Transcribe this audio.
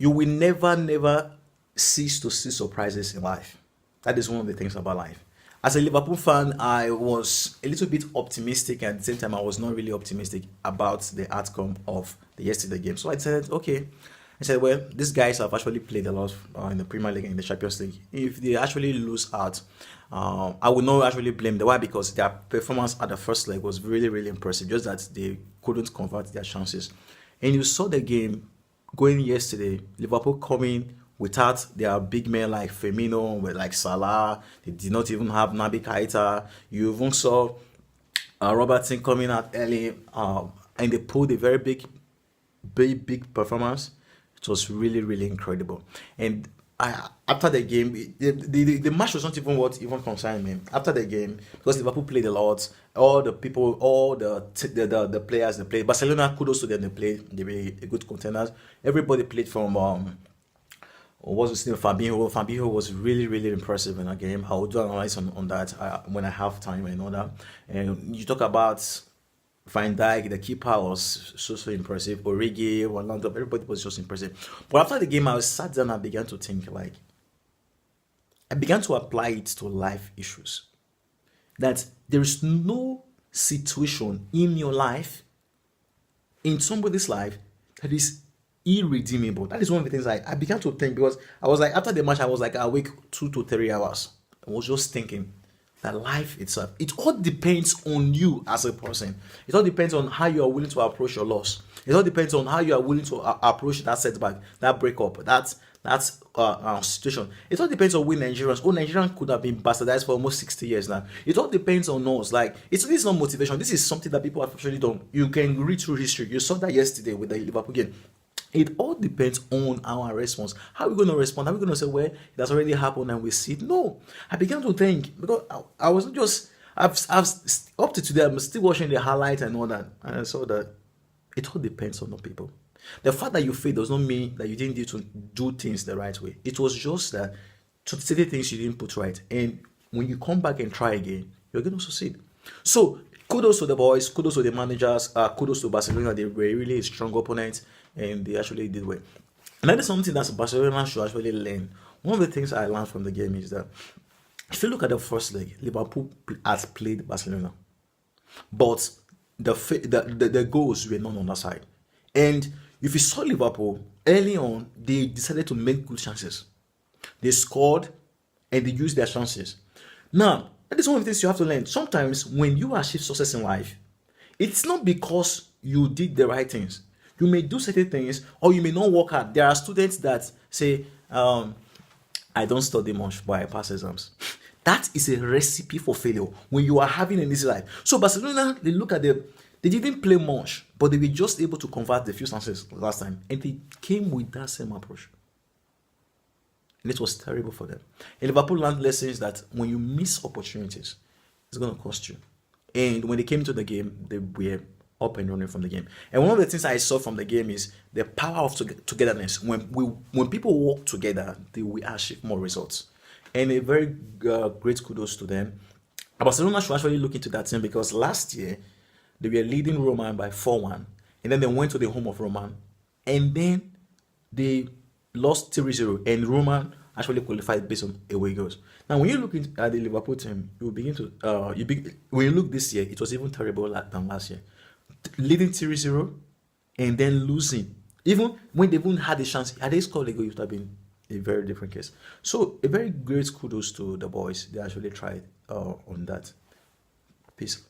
you will never cease to see surprises in life. That is one of the things about life. As a Liverpool fan, I was a little bit optimistic, and at the same time, I was not really optimistic about the outcome of the yesterday game. So I said, okay. I said, well, these guys have actually played a lot in the Premier League and in the Champions League. If they actually lose out, I would not actually blame them. Why? Because their performance at the first leg was really impressive. Just that they couldn't convert their chances. And you saw the game going yesterday. Liverpool coming without their big men like Firmino, like Salah. They did not even have Naby Keita. You even saw Robertson coming out early, and they pulled a very big performance. It was really incredible. And after the game, the match was not even what even concerned me. After the game, because Liverpool played a lot, all the people, all the players they played. Barcelona, kudos to them, they played. They were good contenders. Everybody played from what's his name? Fabinho. Fabinho was really impressive in that game. I will do analyze on that when I have time and all that. And you talk about Van Dijk, the keeper, was so impressive. Origi, Ronaldo, everybody was just impressive. But after the game, I was sat down and I began to think, like, I began to apply it to life issues. That there is no situation in your life, in somebody's life, that is irredeemable. That is one of the things I began to think, because I was like, after the match, I was like awake 2 to 3 hours. I was just thinking that life itself, it all depends on you as a person. It all depends on how you are willing to approach your loss. It all depends on how you are willing to approach that setback, that breakup, that situation. It all depends on we Nigerians. Nigerians could have been bastardized for almost 60 years now. It all depends on us. Like, this is not motivation. This is something that people have actually done. You can read through history. You saw that yesterday with the Liverpool game. It all depends on our response. How are we going to respond? Are we going to say, well, it has already happened and we see it? No. I began to think, because I wasn't just, I've up to today, I'm still watching the highlight and all that. And I saw that it all depends on the people. The fact that you failed does not mean that you didn't need to do things the right way. It was just that certain things you didn't put right. And when you come back and try again, you're going to succeed. So, kudos to the boys, kudos to the managers, kudos to Barcelona. They were really a strong opponent, and they actually did well. And that is something that Barcelona should actually learn. One of the things I learned from the game is that if you look at the first leg, Liverpool has played Barcelona, but the goals were not on their side. And if you saw Liverpool early on, they decided to make good chances. They scored and they used their chances. Now, that is one of the things you have to learn. Sometimes when you achieve success in life, it's not because you did the right things. You may do certain things, or you may not work hard. There are students that say, I don't study much, but I pass exams. That is a recipe for failure when you are having an easy life. So Barcelona, they look at they didn't play much, but they were just able to convert the few chances last time. And they came with that same approach. And it was terrible for them. And Liverpool learned lessons that when you miss opportunities, it's going to cost you. And when they came to the game, they were up and running from the game. And one of the things I saw from the game is the power of togetherness. When people work together, they will achieve more results. And a very great kudos to them. Barcelona should actually look into that team, because last year they were leading Roma by 4-1, and then they went to the home of Roma, and then they lost 3-0, and Roma actually qualified based on away goals. Now, when you look at the Liverpool team, you will begin to when you look this year, it was even terrible than last year, leading 3-0 and then losing. Even when they even had a chance, had they scored a goal, it would have been a very different case. So, a very great kudos to the boys. They actually tried on that. Peace.